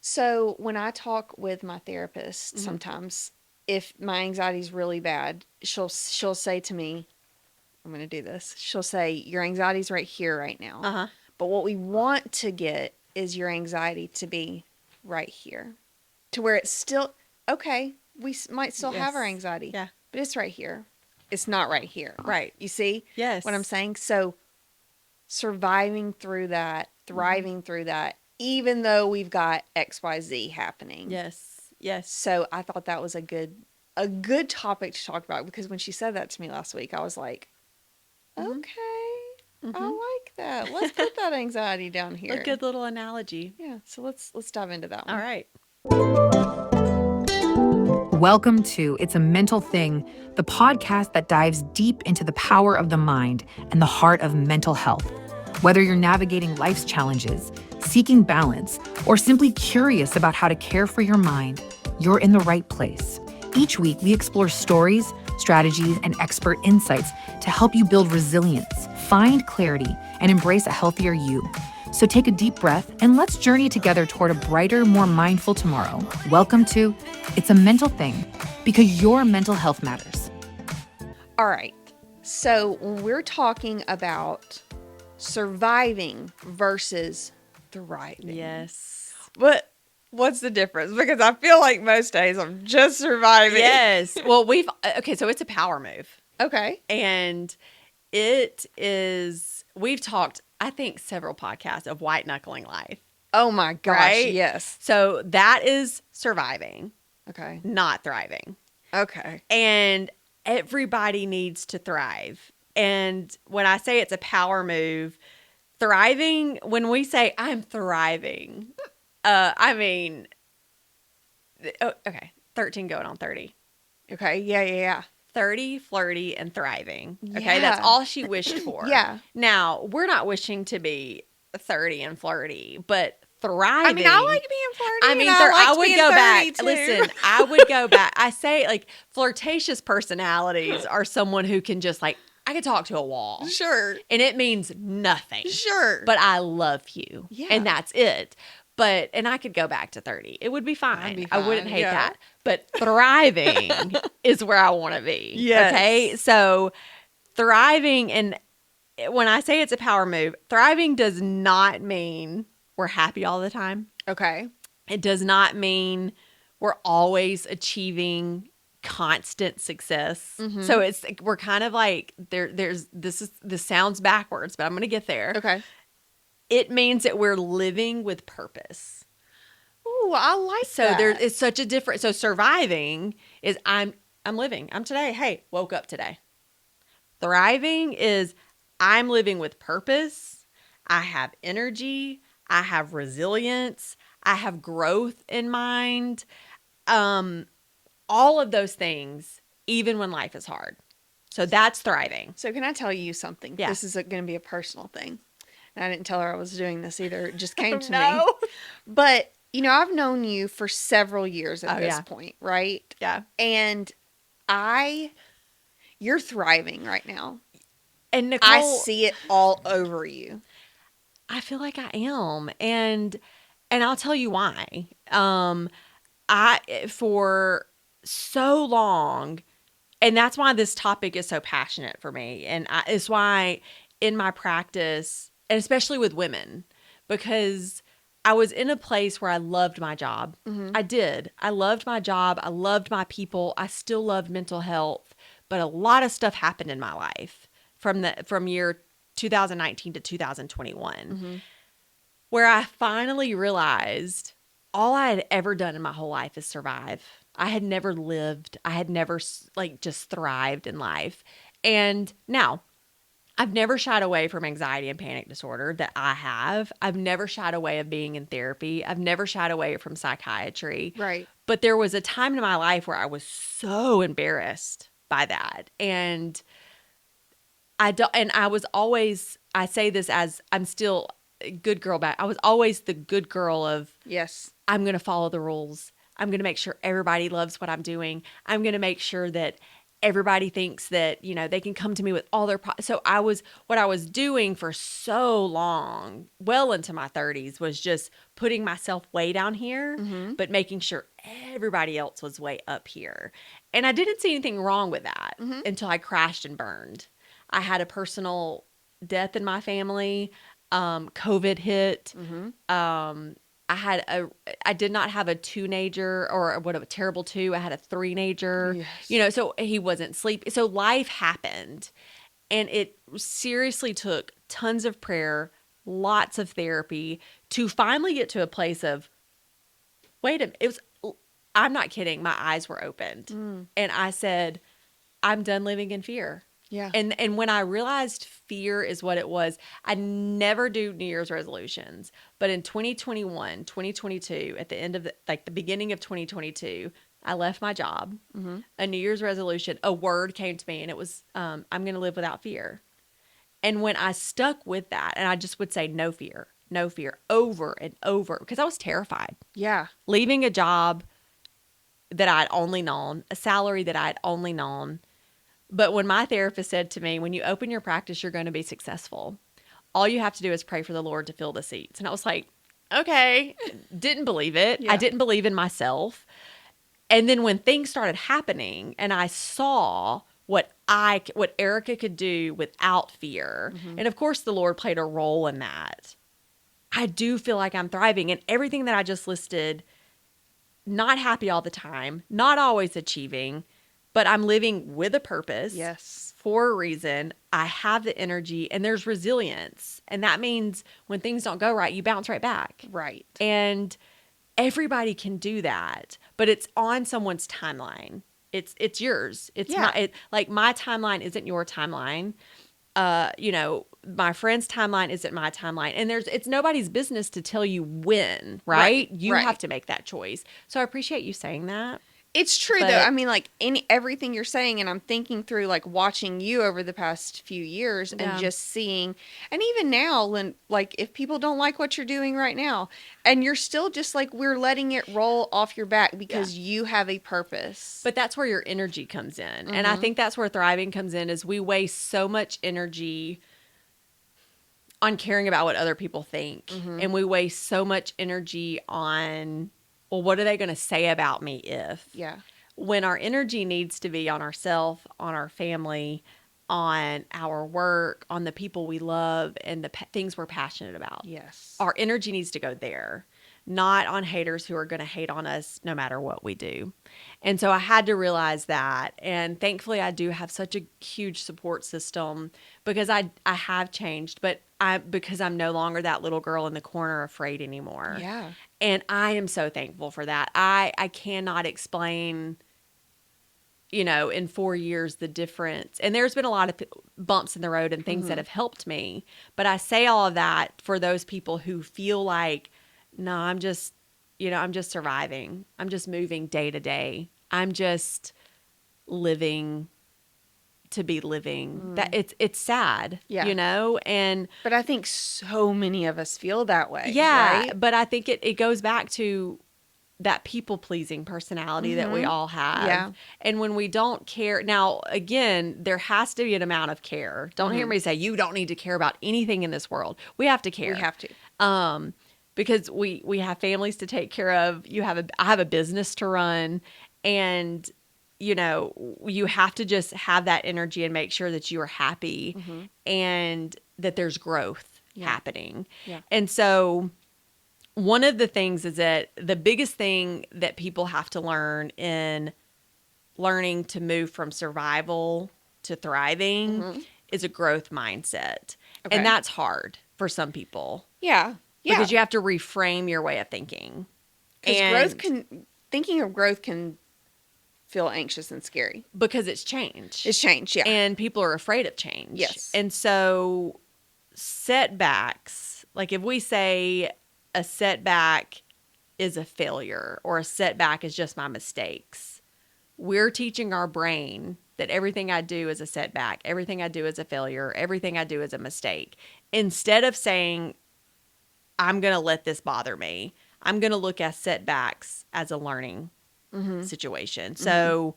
So when I talk with my therapist, Mhm. sometimes if my anxiety is really bad, she'll say to me, "I'm going to do this." She'll say, "Your anxiety's right here, right now, Uh-huh. but what we want to get is your anxiety to be right here, to where it's still okay. Might still have our Yes. anxiety, Yeah. but it's right here. It's not right here. Right. You see what I'm Yes. saying? So surviving through that, Mhm. thriving through that, even though we've got XYZ happening." Yes. Yes. So I thought that was a good topic to talk about because when she said that to me last week, I was like, Mhm. okay, Mhm. I like that. Let's put that anxiety down A here. good little analogy. Yeah, so let's dive into that All one. right. Welcome to It's a Mental Thing, the podcast that dives deep into the power of the mind and the heart of mental health. Whether you're navigating life's challenges, seeking balance, or simply curious about how to care for your mind, you're in the right place. Each week, we explore stories, strategies, and expert insights to help you build resilience, find clarity, and embrace a healthier you. So take a deep breath and let's journey together toward a brighter, more mindful tomorrow. Welcome to It's a Mental Thing, because your mental health matters. All right. So when we're talking about surviving versus thriving. Yes. But what's the difference? Because I feel like most days I'm just surviving. Yes. Well, okay, so it's a power move. Okay. And we've talked, I think, several podcasts of white knuckling life, Oh my gosh, right? yes. So that is surviving, Okay. not thriving. Okay. And everybody needs to thrive. And when I say it's a power move, thriving, when we say I'm thriving, I mean, okay, 13 going on 30. Okay. Yeah. 30, flirty, and thriving. Okay, that's Yeah. all she wished for. Yeah. Now, we're not wishing to be 30 and flirty, but thriving. I mean, I like being flirty. I mean, and I I liked would being go 30 back. too. Listen, I would go back. I say, like, flirtatious personalities are someone who can just, like, I could talk to a wall. Sure. And it means nothing. Sure. But I love you. Yeah. And that's it. And I could go back to 30. It would be fine. be I wouldn't fine, hate yeah. that. But thriving is where I want to be. Yes. Okay. So thriving, and when I say it's a power move, thriving does not mean we're happy all the time. Okay. It does not mean we're always achieving constant success. Mhm. So it's like we're kind of like this sounds backwards, but I'm going to get there. Okay. It means that we're living with purpose. Ooh, I like So that. there is such a difference. So surviving is I'm living. I'm today. Hey, woke up today. Thriving is I'm living with purpose. I have energy. I have resilience. I have growth in mind. All of those things, even when life is hard. So that's thriving. So can I tell you something? Yeah. This is going to be a personal thing. And I didn't tell her I was doing this either. It just came to me. No. But, I've known you for several years at Oh, this yeah. point, right? Yeah. And you're thriving right now. And Nicole, I see it all over you. I feel like I am. And I'll tell you why. For so long, and that's why this topic is so passionate for me. And it's why in my practice, and especially with women, because I was in a place where I loved my job. Mm-hmm. I did. I loved my job. I loved my people. I still loved mental health. But a lot of stuff happened in my life from year 2019 to 2021, Mm-hmm. where I finally realized all I had ever done in my whole life is survive. I had never lived. I had never just thrived in life. And now I've never shied away from anxiety and panic disorder that I have. I've never shied away of being in therapy. I've never shied away from psychiatry. Right. But there was a time in my life where I was so embarrassed by that. And I was always, I say this as I'm still a good girl back. I was always the good girl of, Yes. I'm going to follow the rules. I'm going to make sure everybody loves what I'm doing. I'm going to make sure that everybody thinks that, they can come to me with all their so what I was doing for so long, well into my 30s, was just putting myself way down here, but making sure everybody else was way up here. And I didn't see anything wrong with that until I crashed and burned. I had a personal death in my family. COVID hit. I did not have a two-nager or a terrible two. I had a three-nager, Yes. so he wasn't sleeping. So life happened, and it seriously took tons of prayer, lots of therapy to finally get to a place of, wait a minute, I'm not kidding. My eyes were opened and I said, I'm done living in fear. Yeah. And when I realized fear is what it was, I never do New Year's resolutions. But in 2021, 2022, at the end of the beginning of 2022, I left my job. A New Year's resolution, a word came to me, and it was, I'm going to live without fear. And when I stuck with that, and I just would say no fear, over and over, because I was terrified. Yeah. Leaving a job that I'd only known, a salary that I'd only known. But when my therapist said to me, when you open your practice, you're going to be successful. All you have to do is pray for the Lord to fill the seats. And I was like, okay, didn't believe it. Yeah. I didn't believe in myself. And then when things started happening and I saw what Erica could do without fear, and of course the Lord played a role in that, I do feel like I'm thriving. And everything that I just listed, not happy all the time, not always achieving, but I'm living with a purpose. Yes. For a reason. I have the energy, and there's resilience. And that means when things don't go right, you bounce right back. Right. And everybody can do that, but it's on someone's timeline. It's yours. It's not like my timeline isn't your timeline. My friend's timeline isn't my timeline. And it's nobody's business to tell you when, right? You have to make that choice. So I appreciate you saying that. It's true though. I mean, like everything you're saying, and I'm thinking through like watching you over the past few years and just seeing, and even now when like if people don't like what you're doing right now, and you're still just like we're letting it roll off your back because you have a purpose. But that's where your energy comes in. And I think that's where thriving comes in, is we waste so much energy on caring about what other people think. And we waste so much energy on, well, what are they going to say about me if? Yeah. When our energy needs to be on ourselves, on our family, on our work, on the people we love, and the things we're passionate about. Yes. Our energy needs to go there, not on haters who are going to hate on us no matter what we do. And so I had to realize that. And thankfully, I do have such a huge support system, because I have changed, but because I'm no longer that little girl in the corner afraid anymore. Yeah. And I am so thankful for that. I cannot explain, in 4 years, the difference. And there's been a lot of bumps in the road and things that have helped me. But I say all of that for those people who feel like, no, I'm just surviving. I'm just moving day to day. I'm just living to be living. That it's sad, and But I think so many of us feel that way. yeah, Right? but I think it goes back to that people-pleasing personality that we all have. Yeah. And when we don't care, now, again, there has to be an amount of care. Don't hear me say you don't need to care about anything in this world. We have to care. We have to. Because we have families to take care of. I have a business to run, and you have to just have that energy and make sure that you are happy and that there's growth happening. Yeah. And so one of the things is that the biggest thing that people have to learn in learning to move from survival to thriving is a growth mindset. Okay. And that's hard for some people. Yeah. Yeah. Because you have to reframe your way of thinking. Because thinking of growth can feel anxious and scary. Because it's change. It's change, yeah. And people are afraid of change. Yes. And so setbacks, like if we say a setback is a failure or a setback is just my mistakes, we're teaching our brain that everything I do is a setback, everything I do is a failure, everything I do is a mistake. Instead of saying, I'm going to let this bother me, I'm going to look at setbacks as a learning situation. So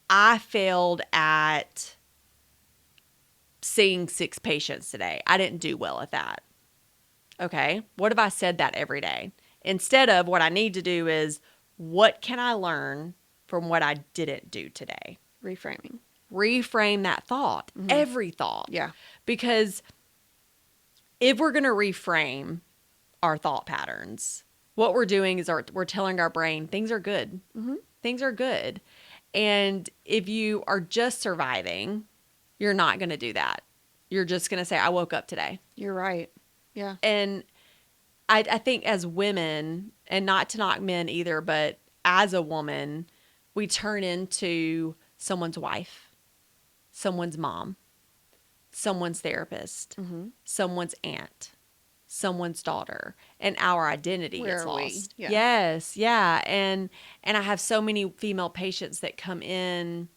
I failed at seeing 6 patients today. I didn't do well at that. Okay. What if I said that every day? Instead of what I need to do is, what can I learn from what I didn't do today? Reframing. Reframe that thought, every thought. Yeah. Because if we're going to reframe our thought patterns, what we're doing is we're telling our brain things are good. Things are good. And if you are just surviving, you're not going to do that. You're just going to say, I woke up today. You're right. Yeah. And I think as women, and not to knock men either, but as a woman, we turn into someone's wife, someone's mom, someone's therapist, someone's aunt, someone's daughter, and our identity Where gets are we? lost. Yeah. Yes, yeah. And I have so many female patients that come in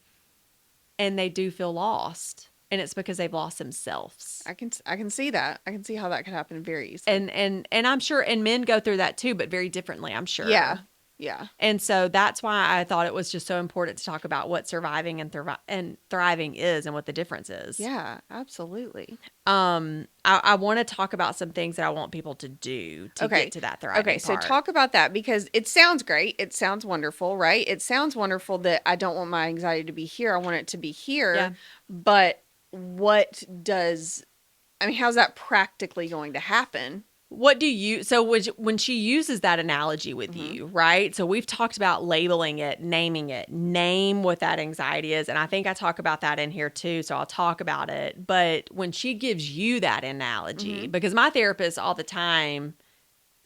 and they do feel lost. And it's because they've lost themselves. I can see that. I can see how that could happen very easily. And I'm sure, and men go through that too, but very differently, I'm sure. Yeah. Yeah. And so that's why I thought it was just so important to talk about what surviving and thriving is and what the difference is. Yeah, absolutely. I want to talk about some things that I want people to do to get to that thriving Okay, so part. talk about that, because it sounds great. It sounds wonderful, right? It sounds wonderful that I don't want my anxiety to be here. I want it to be here. Yeah. But how's that practically going to happen? What do you, so when she uses that analogy with you, right? So we've talked about labeling it, naming it, name what that anxiety is. And I think I talk about that in here too. So I'll talk about it. But when she gives you that analogy, because my therapist all the time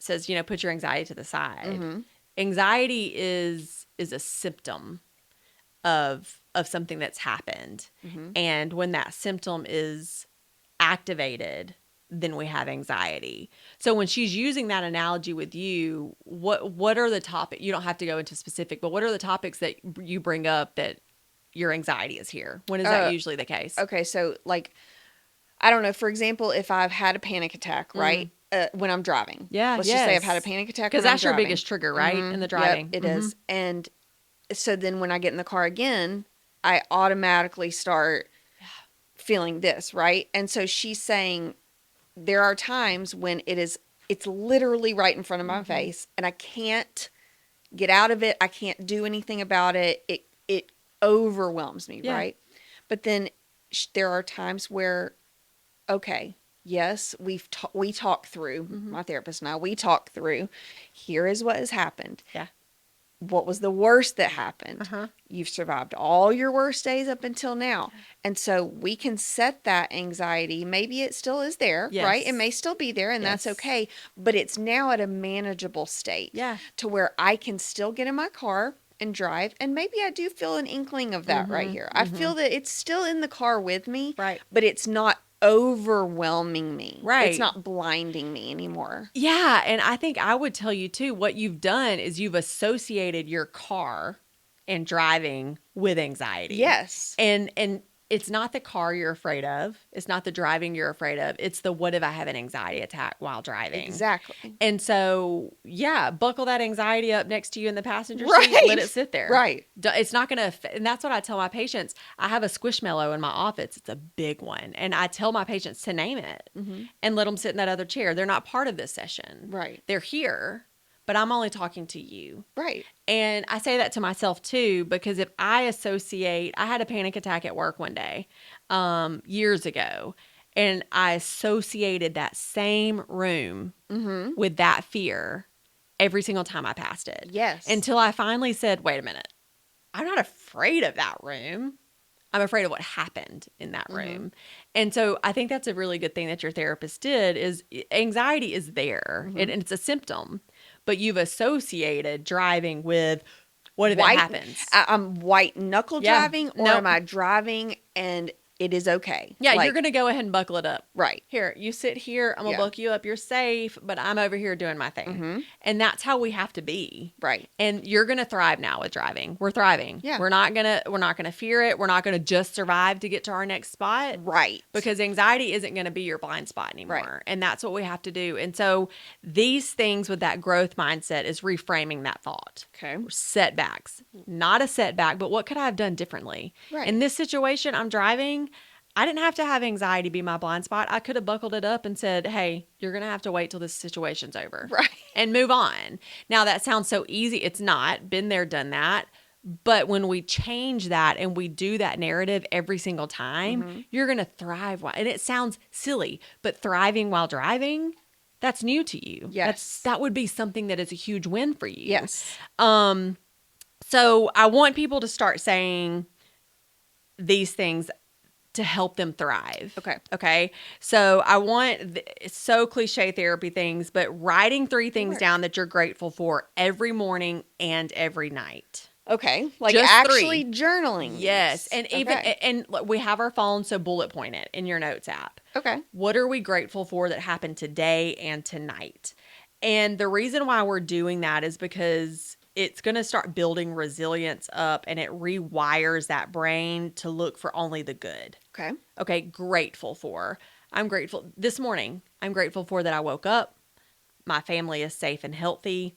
says, put your anxiety to the side. Anxiety is a symptom of something that's happened. And when that symptom is activated, then we have anxiety. So when she's using that analogy with you, what are the topics? You don't have to go into specific, but what are the topics that you bring up that your anxiety is here? When is that usually the case? Okay, so I don't know. For example, if I've had a panic attack, right? When I'm driving. Yeah, Let's just say I've had a panic attack because when I'm that's your driving. biggest trigger, right? In the driving. Yep, it is. And so then when I get in the car again, I automatically start feeling this, right? And so she's saying there are times when it's literally right in front of my face and I can't get out of it. I can't do anything about it. It overwhelms me, right? But then there are times where, okay, yes, we talk through, my therapist and I, we talk through, here is what has happened. Yeah. What was the worst that happened? You've survived all your worst days up until now. And so we can set that anxiety. Maybe it still is there, right? It may still be there, and that's okay. But it's now at a manageable state. Yeah. To where I can still get in my car and drive. And maybe I do feel an inkling of that right here. I feel that it's still in the car with me. Right. But it's not overwhelming me. Right. It's not blinding me anymore. Yeah. And I think I would tell you too, what you've done is you've associated your car and driving with anxiety. Yes. And it's not the car you're afraid of. It's not the driving you're afraid of. It's the, what if I have an anxiety attack while driving? Exactly. And so, yeah, buckle that anxiety up next to you in the passenger seat. Right. Let it sit there. Right. It's not going to, and that's what I tell my patients. I have a Squishmallow in my office. It's a big one. And I tell my patients to name it and let them sit in that other chair. They're not part of this session. Right. They're here, but I'm only talking to you. Right. And I say that to myself too, because if I had a panic attack at work one day, years ago, and I associated that same room with that fear every single time I passed it. Yes. Until I finally said, wait a minute, I'm not afraid of that room. I'm afraid of what happened in that room. And so I think that's a really good thing that your therapist did is anxiety is there and it's a symptom, but you've associated driving with what if it happens? I'm white knuckle driving, or am I driving and it is okay. Yeah, Like, you're going to go ahead and buckle it up. right. Here, you sit here. I'm going to Yeah. buckle you up. You're safe, but I'm over here doing my thing. Mm-hmm. And that's how we have to be. Right. And you're going to thrive now with driving. We're thriving. Yeah. We're not going to fear it. We're not going to just survive to get to our next spot. Right. Because anxiety isn't going to be your blind spot anymore. Right. And that's what we have to do. And so these things with that growth mindset is reframing that thought. Okay. Setbacks, not a setback, but what could I have done differently? Right. In this situation, I'm driving. I didn't have to have anxiety be my blind spot. I could have buckled it up and said, hey, you're going to have to wait till this situation's over. Right. And move on. Now, that sounds so easy. It's not. Been there, done that. But when we change that and we do that narrative every single time, you're going to thrive. And it sounds silly, but thriving while driving, that's new to you. Yes. That would be something that is a huge win for you. Yes. So I want people to start saying these things to help them thrive. Okay. Okay. So I want, it's so cliche therapy things, but writing 3 things Sure. down that you're grateful for every morning and every night. Okay. Like Just actually 3. journaling. Yes. And even, Okay. and we have our phone, so bullet point it in your notes app. Okay. What are we grateful for that happened today and tonight? And the reason why we're doing that is because it's going to start building resilience up, and it rewires that brain to look for only the good. Okay. Okay, grateful for. I'm grateful this morning. I'm grateful for that I woke up. My family is safe and healthy,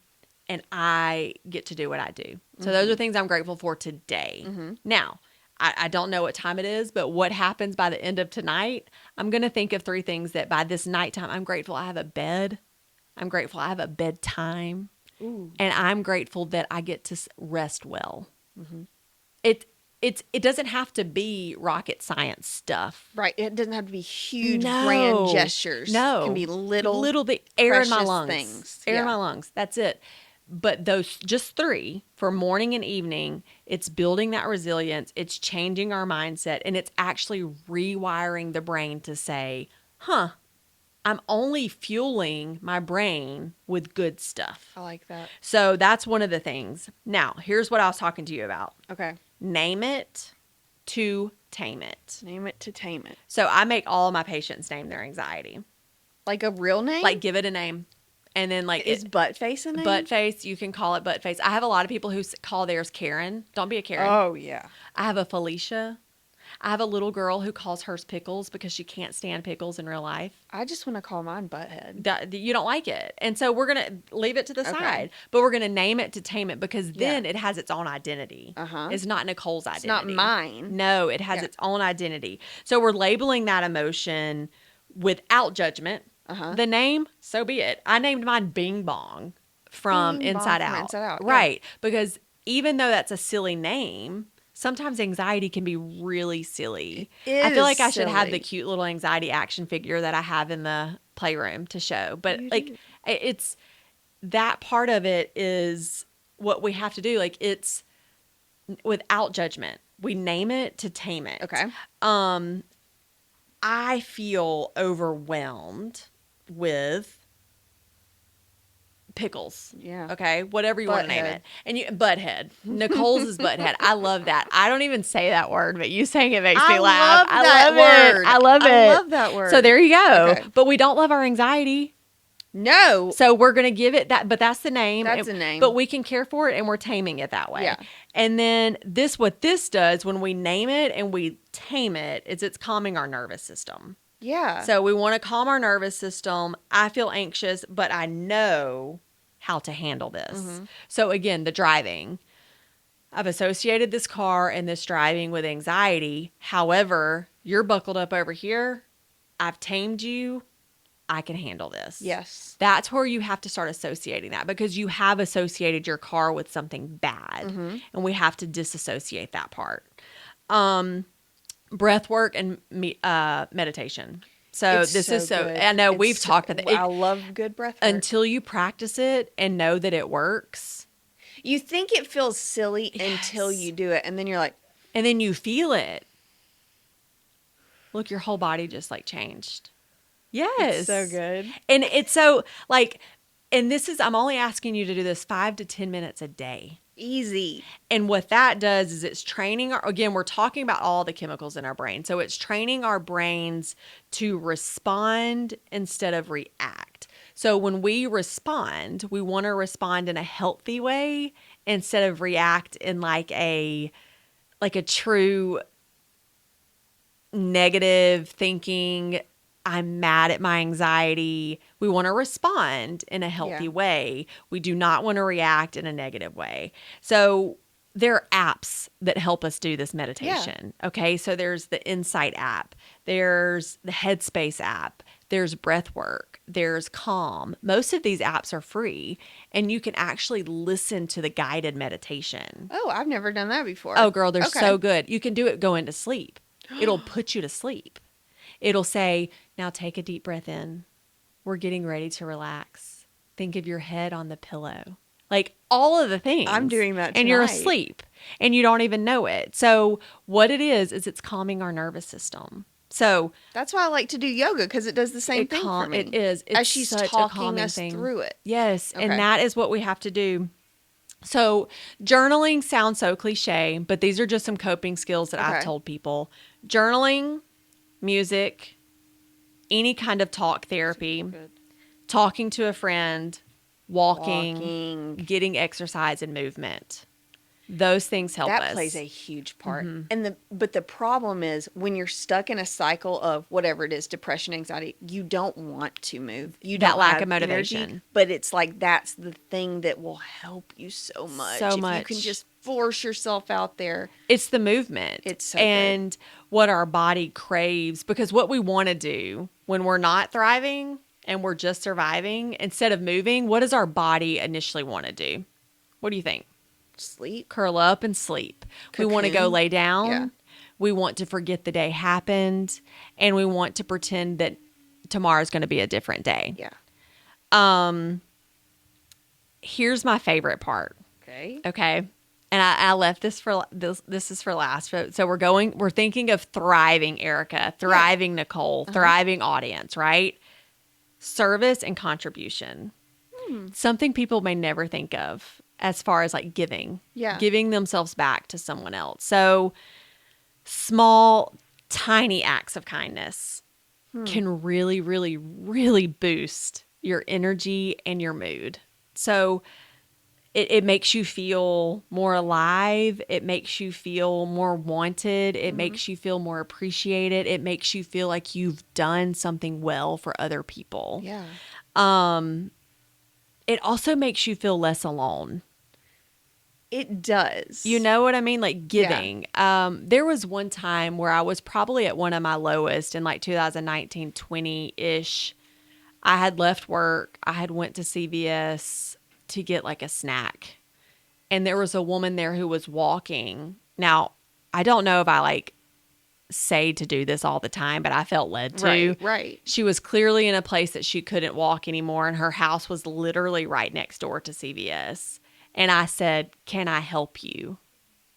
and I get to do what I do. So those are things I'm grateful for today. Now, I don't know what time it is, but what happens by the end of tonight, I'm going to think of 3 things that by this nighttime, I'm grateful I have a bed. I'm grateful I have a bedtime. Ooh. And I'm grateful that I get to rest well. It doesn't have to be rocket science stuff. Right. It doesn't have to be huge, No. grand gestures. No. It can be little bit air in my precious lungs. things. Air in Yeah. my lungs. That's it. But those just 3 for morning and evening, it's building that resilience, it's changing our mindset, and it's actually rewiring the brain to say, I'm only fueling my brain with good stuff. I like that. So that's one of the things. Now, here's what I was talking to you about. Okay. Name it to tame it. Name it to tame it. So I make all my patients name their anxiety. Like a real name? Like give it a name. And then like Is butt face a name? butt face, you can call it butt face. I have a lot of people who call theirs Karen. Don't be a Karen. Oh, yeah. I have a Felicia. I have a little girl who calls hers Pickles because she can't stand pickles in real life. I just want to call mine Butthead. That you don't like it. And so we're going to leave it to the side, but we're going to name it to tame it because then it has its own identity. It's not Nicole's identity. It's not mine. No, it has its own identity. So we're labeling that emotion without judgment. The name, so be it. I named mine Bing Bong from Bing Bong Inside from Out. Inside Out, yeah. Right. Because even though that's a silly name, sometimes anxiety can be really silly. I feel like I should have the silly. cute little anxiety action figure that I have in the playroom to show. But it's that part of it is what we have to do. Like it's without judgment. We name it to tame it. Okay. I feel overwhelmed with pickles. Yeah. Okay. Whatever you want to name Butthead. it. And you butthead. Nicole's is butthead. I love that. I don't even say that word, but you saying it makes me I laugh. love that word. I love it. I love that word. So there you go. Okay. But we don't love our anxiety. No. So we're going to give it that, but that's the name. That's a name. But we can care for it and we're taming it that way. Yeah. And then what this does when we name it and we tame it is it's calming our nervous system. Yeah. So we want to calm our nervous system. I feel anxious, but I know how to handle this. So again, the driving. I've associated this car and this driving with anxiety. However, you're buckled up over here. I've tamed you. I can handle this. Yes. That's where you have to start associating that because you have associated your car with something bad and we have to disassociate that part. Breath work and meditation. So It's this is so, good. I know It's we've talked about it. I love good breath work. Until you practice it and know that it works. You think it feels silly until Yes. you do it, and then you're like, And then you feel it. Look, your whole body just like changed. Yes. it's so good. And it's so like, and this is, I'm only asking you to do this 5 to 10 minutes a day. Easy. And what that does is it's training again, we're talking about all the chemicals in our brain. So it's training our brains to respond instead of react. So when we respond, we want to respond in a healthy way instead of react in like a true negative thinking, I'm mad at my anxiety. We want to respond in a healthy way. We do not want to react in a negative way. So there are apps that help us do this meditation. Yeah. Okay. So there's the Insight app. There's the Headspace app. There's Breathwork. There's Calm. Most of these apps are free and you can actually listen to the guided meditation. Oh, I've never done that before. Oh, girl, they're so good. You can do it going to sleep. It'll put you to sleep. It'll say, now take a deep breath in. We're getting ready to relax. Think of your head on the pillow. Like all of the things. I'm doing that tonight. And you're asleep and you don't even know it. So what it is it's calming our nervous system. So that's why I like to do yoga because it does the same thing for me. It is. It's as she's talking us through it. Yes. Okay. And that is what we have to do. So journaling sounds so cliche, but these are just some coping skills that I've told people. Journaling, music, any kind of talk therapy, talking to a friend, walking, getting exercise and movement. Those things help us. That plays a huge part. Mm-hmm. But the problem is when you're stuck in a cycle of whatever it is, depression, anxiety, you don't want to move. You don't lack of motivation. Energy, but it's like that's the thing that will help you so much. If you can just force yourself out there. It's the movement. It's so and good. What our body craves, because what we want to do when we're not thriving and we're just surviving, instead of moving, what does our body initially want to do? What do you think? Sleep. Curl up and sleep. Cocoon. We want to go lay down. Yeah. We want to forget the day happened. And we want to pretend that tomorrow's going to be a different day. Yeah. Here's my favorite part. Okay. And I left this for this is for last. So we're thinking of thriving Erica, thriving Nicole, thriving audience, right? Service and contribution. Something people may never think of as far as like giving themselves back to someone else. So small, tiny acts of kindness can really, really, really boost your energy and your mood. So it makes you feel more alive. It makes you feel more wanted. It makes you feel more appreciated. It makes you feel like you've done something well for other people. Yeah. It also makes you feel less alone. It does. You know what I mean? Like giving. Yeah. There was one time where I was probably at one of my lowest in like 2019, 20-ish. I had left work. I had went to CVS to get like a snack. And there was a woman there who was walking. Now, I don't know if I like say to do this all the time, but I felt led to. Right. She was clearly in a place that she couldn't walk anymore. And her house was literally right next door to CVS. And I said, can I help you?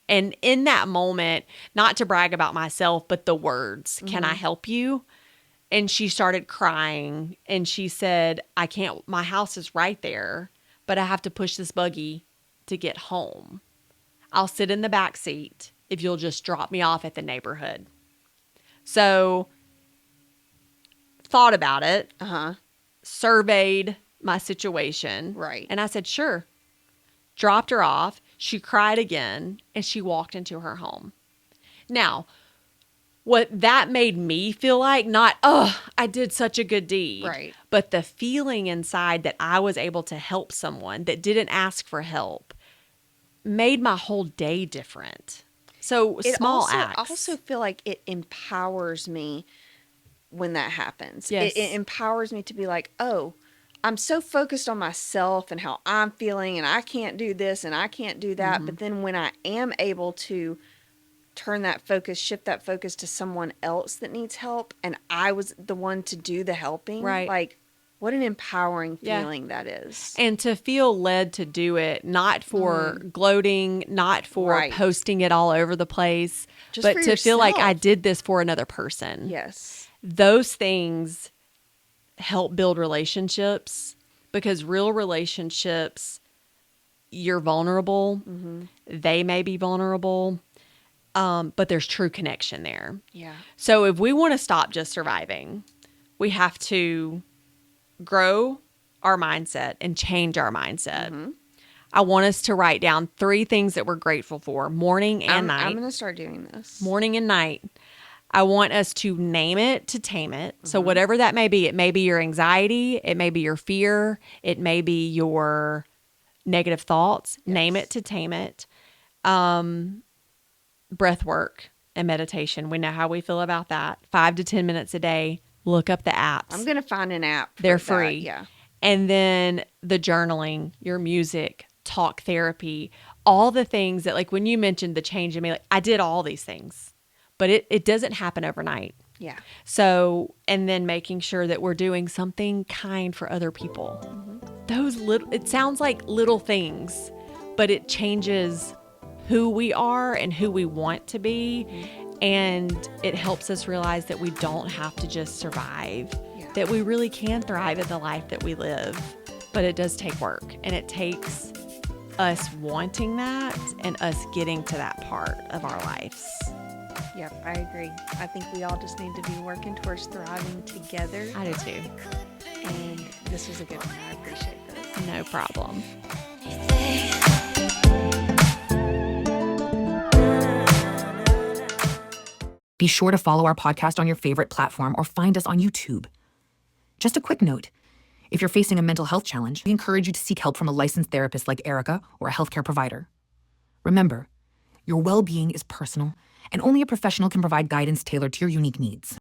And in that moment, not to brag about myself, but the words, can I help you? And she started crying and she said, I can't, my house is right there, but I have to push this buggy to get home. I'll sit in the back seat if you'll just drop me off at the neighborhood. So thought about it, surveyed my situation. Right. And I said, sure. Dropped her off. She cried again and she walked into her home. Now, what that made me feel like, not, I did such a good deed. Right. But the feeling inside that I was able to help someone that didn't ask for help made my whole day different. So small acts. I also feel like it empowers me when that happens. Yes. It empowers me to be like, oh, I'm so focused on myself and how I'm feeling and I can't do this and I can't do that. But then when I am able to turn that focus, shift that focus to someone else that needs help and I was the one to do the helping, right? Like what an empowering feeling that is. And to feel led to do it, not for gloating, not for posting it all over the place, just but to feel like I did this for another person. Yes. Those things help build relationships because real relationships you're vulnerable. They may be vulnerable. But there's true connection there. Yeah. So if we want to stop just surviving, we have to grow our mindset and change our mindset. I want us to write down 3 things that we're grateful for, morning and night. I'm going to start doing this. Morning and night. I want us to name it to tame it. So whatever that may be, it may be your anxiety, it may be your fear, it may be your negative thoughts. Yes. Name it to tame it. Breath work and meditation. We know how we feel about that. 5 to 10 minutes a day. Look up the apps. I'm going to find an app. They're for free. that. Yeah. And then the journaling, your music, talk therapy, all the things that, like when you mentioned the change in me, like I did all these things, but it doesn't happen overnight. Yeah. So, and then making sure that we're doing something kind for other people. Those little, it sounds like little things, but it changes who we are and who we want to be. And it helps us realize that we don't have to just survive, that we really can thrive in the life that we live. But it does take work, and it takes us wanting that and us getting to that part of our lives. Yep, I agree. I think we all just need to be working towards thriving together. I do too. And this was a good one. I appreciate this. No problem. Be sure to follow our podcast on your favorite platform or find us on YouTube. Just a quick note. If you're facing a mental health challenge, we encourage you to seek help from a licensed therapist like Erica or a healthcare provider. Remember, your well-being is personal, and only a professional can provide guidance tailored to your unique needs.